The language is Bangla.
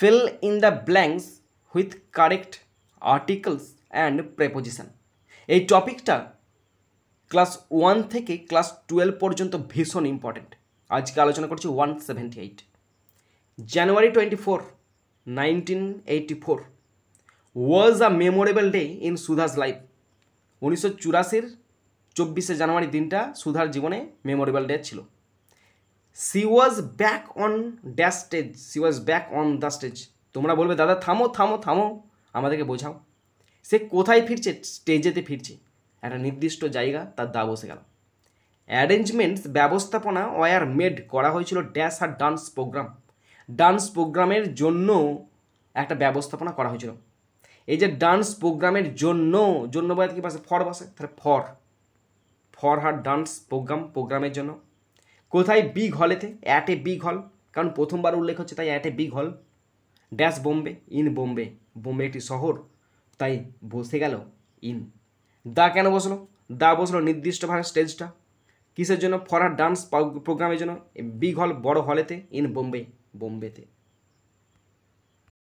fill in the blanks with correct articles and preposition। এই টপিকটা ক্লাস 1 থেকে ক্লাস 12 পর্যন্ত ভীষণ ইম্পর্টেন্ট। আজকে আলোচনা করছি 178। January 24, 1984 was a memorable day in Sudha's life. 1984 24শে জানুয়ারি দিনটা সুধার জীবনে মেমোরেবল ডে ছিল। She was back on dash stage, she was back on the stage. তোমরা বলবে দাদা থামো থামো থামো, আমাদেরকে বোঝাও। সে কোথায় ফিরছে? স্টেজেতে ফিরছে। একটা নির্দিষ্ট জায়গা তার দা বসে গেল। অ্যারেঞ্জমেন্টস ব্যবস্থাপনা ওয়ার মেড করা হয়েছিল ড্যাশ আর ডান্স প্রোগ্রাম। ডান্স প্রোগ্রামের জন্য একটা ব্যবস্থাপনা করা হয়েছিল। এই যে ডান্স প্রোগ্রামের জন্য, জন্য বলতে কি বসে? ফর বসে, তাহলে ফর হার ডান্স প্রোগ্রাম, প্রোগ্রামের জন্য। কোথায়? বিগ হলেতে, অ্যাট এ বিগ হল, কারণ প্রথমবার উল্লেখ হচ্ছে তাই অ্যাট এ বিগ হল। ড্যাশ বোম্বে, ইন বোম্বে, বোম্বে একটি শহর তাই বসে গেল ইন। দা কেন বসলো? দা বসলো নির্দিষ্টভাবে স্টেজটা কিসের জন্য? ফর হার ডান্স প্রোগ্রামের জন্য। বিগ হল বড় হলেতে, ইন বোম্বে বোম্বেতে।